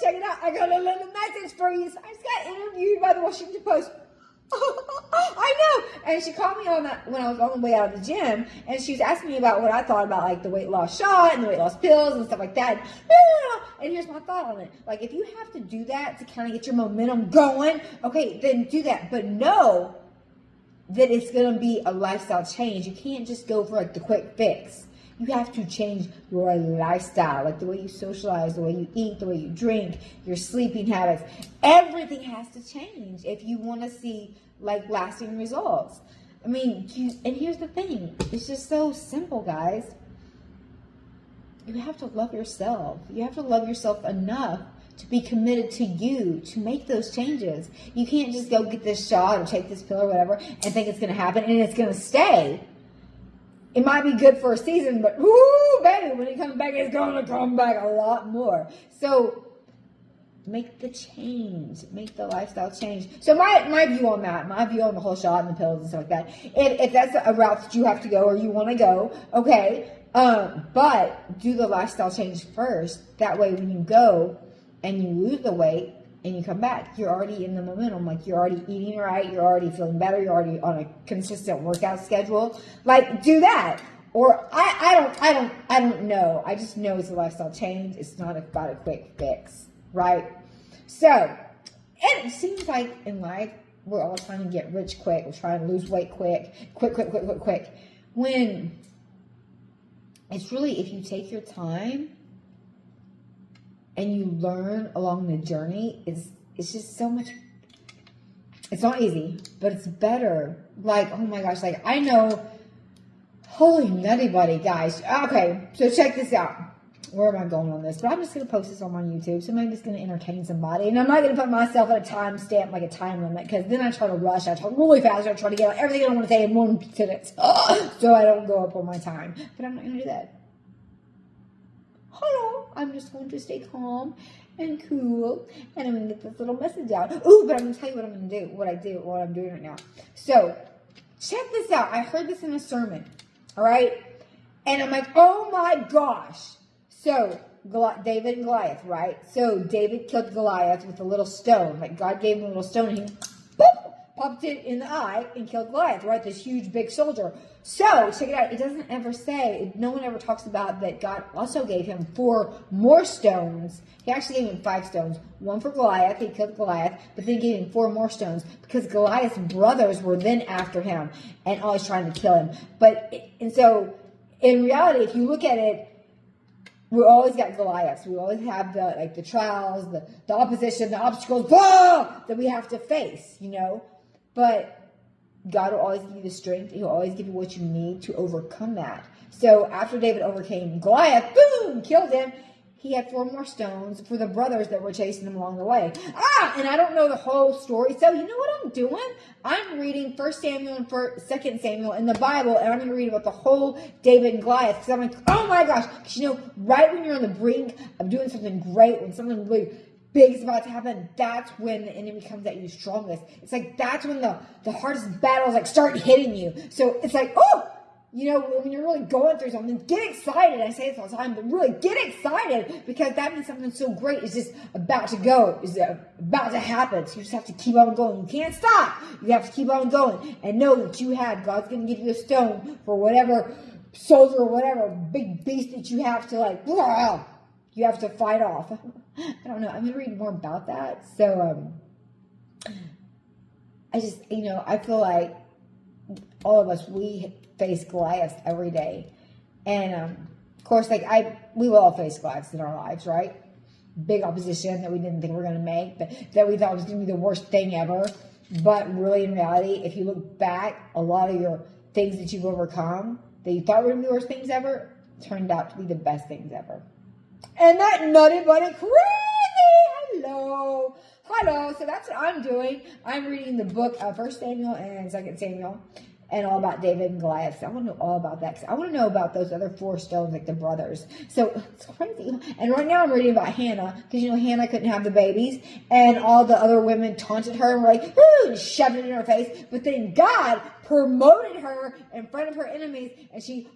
check it out. I got a little message for you. So I just got interviewed by the Washington Post. I know. And she called me on that when I was on the way out of the gym, and she was asking me about what I thought about like the weight loss shot and the weight loss pills and stuff like that. And here's my thought on it. Like, if you have to do that to kind of get your momentum going, okay, then do that. But know that it's going to be a lifestyle change. You can't just go for like the quick fix. You have to change your lifestyle, like the way you socialize, the way you eat, the way you drink, your sleeping habits. Everything has to change if you want to see like lasting results. I mean, and here's the thing. It's just so simple, guys. You have to love yourself. You have to love yourself enough to be committed to you, to make those changes. You can't just go get this shot or take this pill or whatever and think it's going to happen and it's going to stay. It might be good for a season, but whoo, baby, when it comes back, it's going to come back a lot more. So make the change, make the lifestyle change. So my view on that, my view on the whole shot and the pills and stuff like that, if that's a route that you have to go or you want to go, okay, but do the lifestyle change first. That way when you go and you lose the weight, and you come back, you're already in the momentum. Like, you're already eating right, you're already feeling better, you're already on a consistent workout schedule. Like, do that. Or I don't know. I just know it's a lifestyle change. It's not about a quick fix, right? So it seems like in life we're all trying to get rich quick. We're trying to lose weight quick. When it's really, if you take your time and you learn along the journey, it's just so much. It's not easy, but it's better. Like, oh my gosh, like I know, holy nutty buddy, guys. Okay, so check this out. Where am I going on this? But I'm just going to post this on my YouTube, so maybe it's going to entertain somebody. And I'm not going to put myself at a time stamp, like a time limit, because then I try to rush. I talk really fast. I try to get out everything I want to say in 1 minute, so I don't go up on my time. But I'm not going to do that. Hello, I'm just going to stay calm and cool, and I'm going to get this little message out. Ooh, but I'm going to tell you what I'm going to do, what I'm doing right now. So, check this out. I heard this in a sermon, all right? And I'm like, oh my gosh. So, David and Goliath, right? So, David killed Goliath with a little stone. Like, God gave him a little stone, and he popped it in the eye and killed Goliath, right? This huge, big soldier. So, check it out. It doesn't ever say, no one ever talks about that God also gave him 4 more stones. He actually gave him 5 stones. 1 for Goliath. He killed Goliath. But then he gave him 4 more stones because Goliath's brothers were then after him and always trying to kill him. And so, in reality, if you look at it, we always got Goliaths. We always have the trials, the opposition, the obstacles, that we have to face, you know. But God will always give you the strength. He'll always give you what you need to overcome that. So after David overcame Goliath, boom, killed him, he had 4 more stones for the brothers that were chasing him along the way. And I don't know the whole story. So you know what I'm doing? I'm reading 1 Samuel and 2 Samuel in the Bible, and I'm going to read about the whole David and Goliath. Because I'm like, oh my gosh. Because you know, right when you're on the brink of doing something great, when something really big is about to happen, that's when the enemy comes at you strongest. It's like, that's when the hardest battles like start hitting you. So it's like, oh, you know, when you're really going through something, get excited. I say this all the time, but really get excited, because that means something so great is just about to go, is about to happen. So you just have to keep on going. You can't stop. You have to keep on going and know that God's going to give you a stone for whatever soldier or whatever big beast that you have to you have to fight off. I don't know. I'm going to read more about that. So, I just, you know, I feel like all of us, we face Goliaths every day. And, of course, like we will all face Goliaths in our lives, right? Big opposition that we didn't think we were going to make, but that we thought was going to be the worst thing ever. But really, in reality, if you look back, a lot of your things that you've overcome that you thought were going to be the worst things ever turned out to be the best things ever. And that nutty buddy crazy. Hello. So that's what I'm doing. I'm reading the book of 1 Samuel and 2 Samuel. and all about David and Goliath. So I want to know all about that. I want to know about those other 4 stones, like the brothers. So it's crazy. And right now I'm reading about Hannah, because Hannah couldn't have the babies, and all the other women taunted her and were like, woo, and shoved it in her face. But then God promoted her in front of her enemies, and she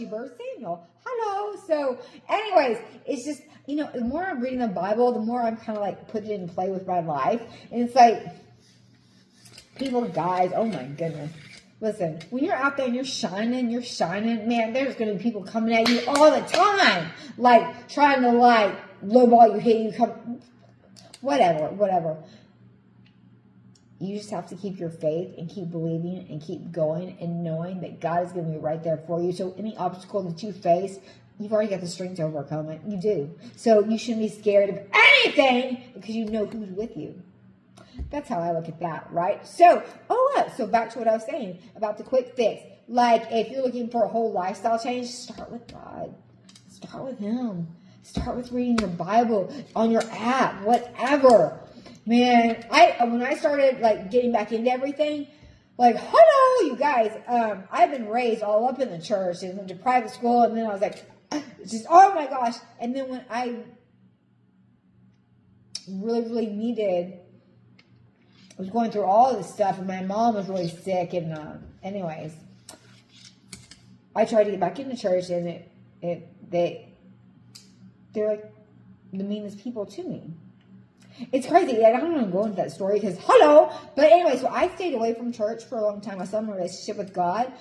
birthed Samuel. Hello. So anyways, it's just, the more I'm reading the Bible, the more I'm kind of like putting it in play with my life. And it's like, guys, oh my goodness. Listen, when you're out there and you're shining, man, there's going to be people coming at you all the time. Like, trying to, lowball you, hit you, whatever. You just have to keep your faith and keep believing and keep going and knowing that God is going to be right there for you. So any obstacle that you face, you've already got the strength to overcome it. You do. So you shouldn't be scared of anything, because you know who's with you. That's how I look at that, right? So back to what I was saying about the quick fix. Like, if you're looking for a whole lifestyle change, start with God. Start with Him. Start with reading your Bible on your app, whatever. Man, when I started, getting back into everything, hello, you guys, I've been raised all up in the church and went to private school, and then I was like, just, oh my gosh. And then when I really, really needed, I was going through all this stuff, and my mom was really sick, and anyways, I tried to get back into church, and they're like the meanest people to me. It's crazy. I don't want to go into that story because, but anyway, so I stayed away from church for a long time. I still have a relationship with God,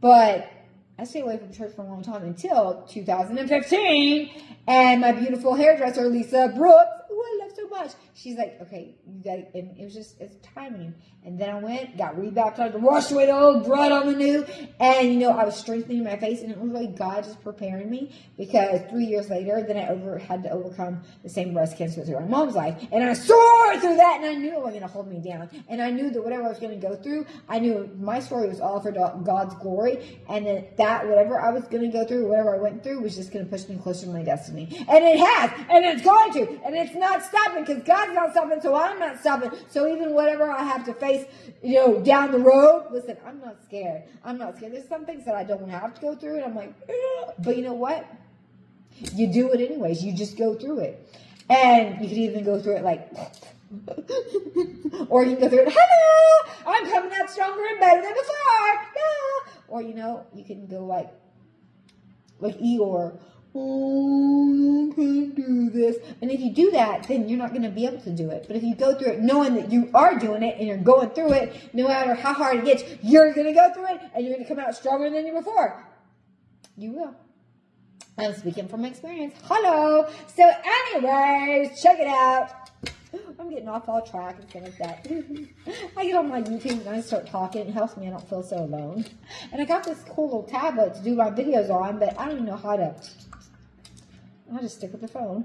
but I stayed away from church for a long time until 2015, and my beautiful hairdresser, Lisa Brooks, who I love so much, she's like, okay, you got, and it was just, it's timing. And then I went, got rebaptized, washed away the old, blood on the new, and I was strengthening my face, and it was like God just preparing me, because 3 years later, then I had to overcome the same breast cancer through my mom's life, and I soared through that, and I knew it wasn't going to hold me down, and I knew that whatever I was going to go through, I knew my story was all for God's glory, and that whatever I was going to go through, whatever I went through, was just going to push me closer to my destiny, and it has, and it's going to, and it's not stopping, because God's not stopping, so I'm not stopping. So even whatever I have to face, down the road, listen, I'm not scared. There's some things that I don't have to go through, and I'm like, but you know what? You do it anyways. You just go through it. And you could even go through it or you can go through it, hello, I'm coming out stronger and better than before. Yeah. Or, you can go like Eeyore, oh, I can't do this. And if you do that, then you're not going to be able to do it. But if you go through it knowing that you are doing it and you're going through it, no matter how hard it gets, you're going to go through it and you're going to come out stronger than you were before. You will. I'm speaking from experience. Hello. So anyways, check it out. I'm getting off all track and stuff like that. I get on my YouTube and I start talking. It helps me. I don't feel so alone. And I got this cool little tablet to do my videos on, but I don't even know how to. I'll just stick with the phone.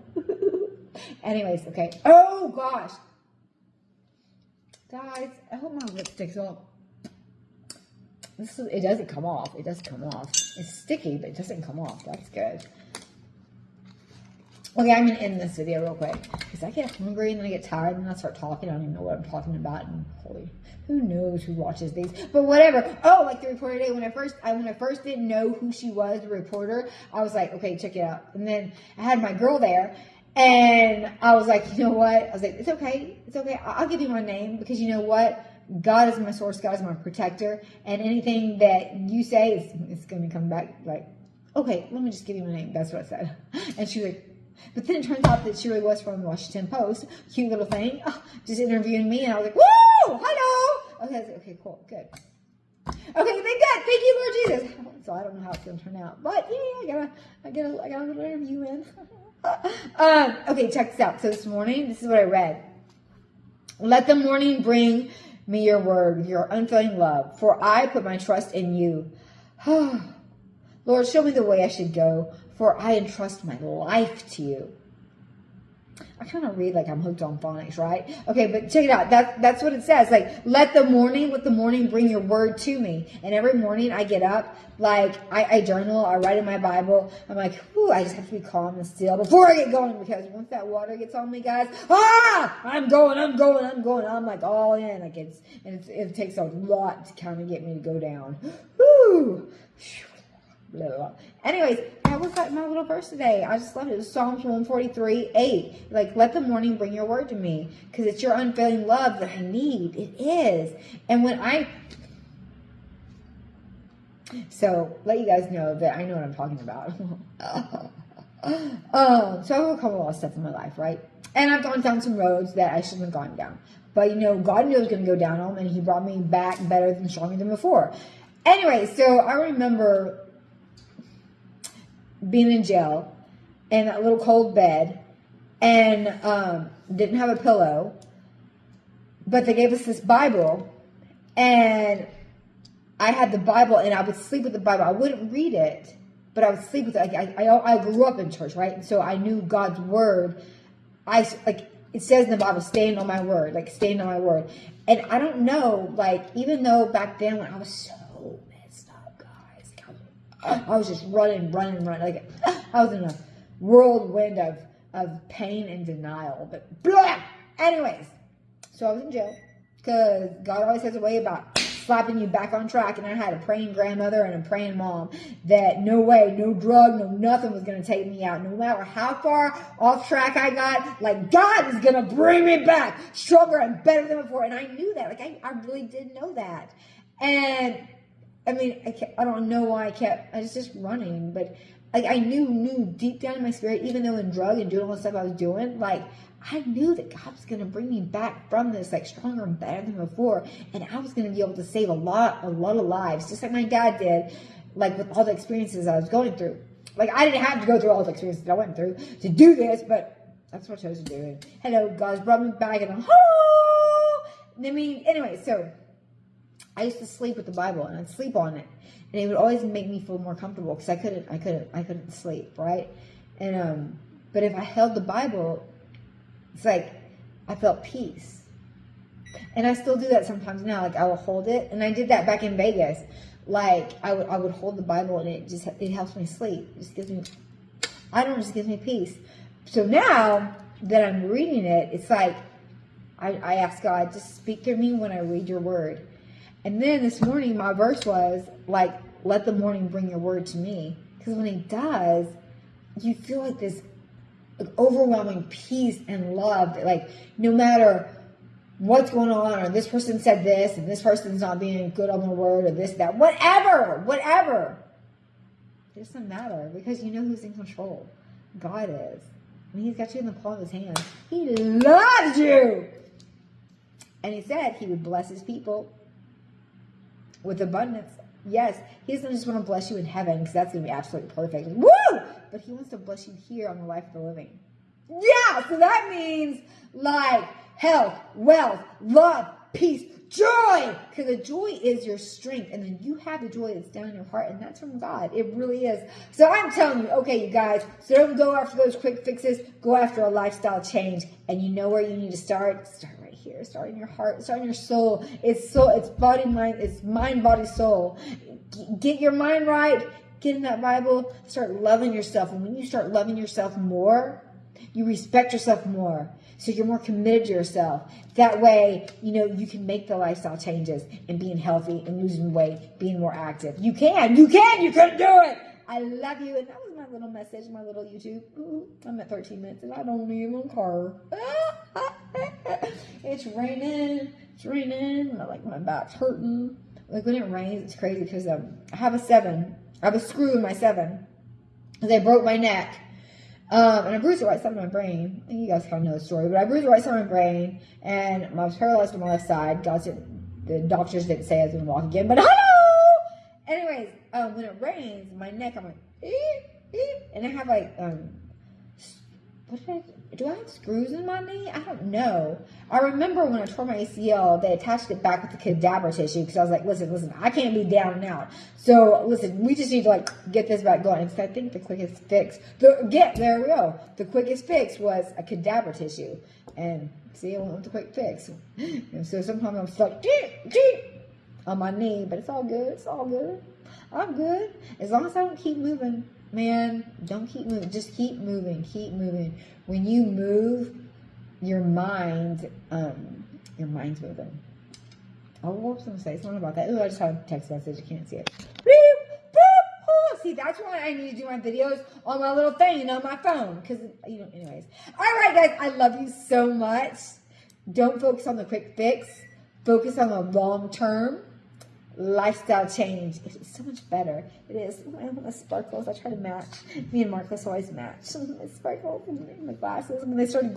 Anyways, okay. Oh, gosh. Guys, I hope my lipstick's on. It doesn't come off. It doesn't come off. It's sticky, but it doesn't come off. That's good. Okay, I'm going to end this video real quick, because I get hungry and then I get tired and then I start talking. I don't even know what I'm talking about. And who knows who watches these? But whatever. Oh, like the reporter today. When I first didn't know who she was, the reporter, I was like, okay, check it out. And then I had my girl there, and I was like, you know what? I was like, it's okay. It's okay. I'll give you my name, because you know what? God is my source. God is my protector. And anything that you say, it's going to come back like, okay, let me just give you my name. That's what I said. And she was like, but then it turns out that she really was from the Washington Post. Cute little thing. Just interviewing me. And I was like, woo! Hello! Okay, I was like, okay, cool. Good. Okay, thank God. Thank you, Lord Jesus. So I don't know how it's going to turn out. But yeah, I got a little interview in. Okay, check this out. So this morning, this is what I read. Let the morning bring me your word, your unfailing love, for I put my trust in you. Lord, show me the way I should go, for I entrust my life to you. I kind of read like I'm hooked on phonics, right? Okay, but check it out. That's what it says. Like, let the morning bring your word to me. And every morning I get up, like I journal, I write in my Bible. I'm like, whew, I just have to be calm and still before I get going, because once that water gets on me, guys, I'm going. I'm like all in. Like it takes a lot to kind of get me to go down. Woo! Blah, blah, blah. Anyways, that was like my little verse today. I just loved it. It was Psalms 143:8. Like, let the morning bring your word to me, because it's your unfailing love that I need. It is. And so let you guys know that I know what I'm talking about. So I've overcome a lot of stuff in my life, right? And I've gone down some roads that I shouldn't have gone down. But God knew I was going to go down them, and He brought me back better than stronger than before. Anyway, so I remember being in jail in that little cold bed, and didn't have a pillow, but they gave us this Bible, and I had the Bible, and I would sleep with the Bible. I wouldn't read it, but I would sleep with it. I grew up in church, right? So I knew God's word. It says in the Bible, stand on my word, like stand on my word. And I don't know, like, even though back then when I was so messed up, guys, I was just running. Like, I was in a whirlwind of pain and denial. But blah! Anyways, so I was in jail because God always has a way about slapping you back on track. And I had a praying grandmother and a praying mom that no way, no drug, no nothing was going to take me out. No matter how far off track I got, like, God is going to bring me back stronger and better than before. And I knew that. Like, I really did know that. And I mean, I don't know why I was just running, but like I knew deep down in my spirit, even though in drug and doing all the stuff I was doing, like I knew that God was going to bring me back from this, like stronger and better than before. And I was going to be able to save a lot of lives, just like my dad did, like with all the experiences I was going through. Like I didn't have to go through all the experiences that I went through to do this, but that's what I chose to do. And hello, God's brought me back, and I mean, anyway, so I used to sleep with the Bible, and I'd sleep on it, and it would always make me feel more comfortable because I couldn't sleep, right? And but if I held the Bible, it's like I felt peace, and I still do that sometimes now. Like I will hold it, and I did that back in Vegas. Like I would hold the Bible, and it helps me sleep. It just gives me peace. So now that I'm reading it, it's like I ask God, just speak to me when I read your word. And then this morning, my verse was like, let the morning bring your word to me. Because when He does, you feel like this overwhelming peace and love. That, like, no matter what's going on, or this person said this, and this person's not being good on the word, or this, that, whatever. It doesn't matter, because you know who's in control. God is. And He's got you in the palm of His hand. He loves you. And He said He would bless His people with abundance. Yes, He doesn't just want to bless you in heaven, because that's going to be absolutely perfect. Woo! But He wants to bless you here on the life of the living. Yeah, so that means like health, wealth, love, peace, joy. Because the joy is your strength. And then you have the joy that's down in your heart. And that's from God. It really is. So I'm telling you, okay, you guys, so don't go after those quick fixes. Go after a lifestyle change. And you know where you need to start? Start right here. Start in your heart. Start in your soul. It's body, mind. It's mind, body, soul. Get your mind right. Get in that Bible. Start loving yourself. And when you start loving yourself more, you respect yourself more. So you're more committed to yourself. That way, you can make the lifestyle changes and being healthy and losing weight, being more active. You can do it. I love you. And that was my little message, my little YouTube. I'm at 13 minutes and I don't even care. It's raining. My back's hurting. Like when it rains, it's crazy because I have a 7. I have a screw in my 7 because I broke my neck. And I bruised the right side of my brain. And you guys kind of know the story, but I bruised the right side of my brain, and I was paralyzed on my left side. The doctors didn't say I was going to walk again, but hello! Anyways, when it rains, my neck, I'm like, and I have like, do I have screws in my knee? I don't know. I remember when I tore my ACL, they attached it back with the cadaver tissue because I was like, listen, I can't be down and out. So listen, we just need to like get this back going. Because I think the quickest fix, there we go. The quickest fix was a cadaver tissue. And see, I went with the quick fix. And so sometimes I'm stuck on my knee, but it's all good. It's all good. I'm good. As long as I don't keep moving. Man, don't keep moving. Just keep moving. Keep moving. When you move, your mind's moving. Oh, what was I going to say? Something about that. Oh, I just had a text message. You can't see it. Boop, boop. Oh, see, that's why I need to do my videos on my little thing on my phone. Because, anyways. All right, guys. I love you so much. Don't focus on the quick fix. Focus on the long term. Lifestyle change. It's so much better. It is. I want the sparkles. I try to match. Me and Marcus always match. My sparkles and my glasses. When they started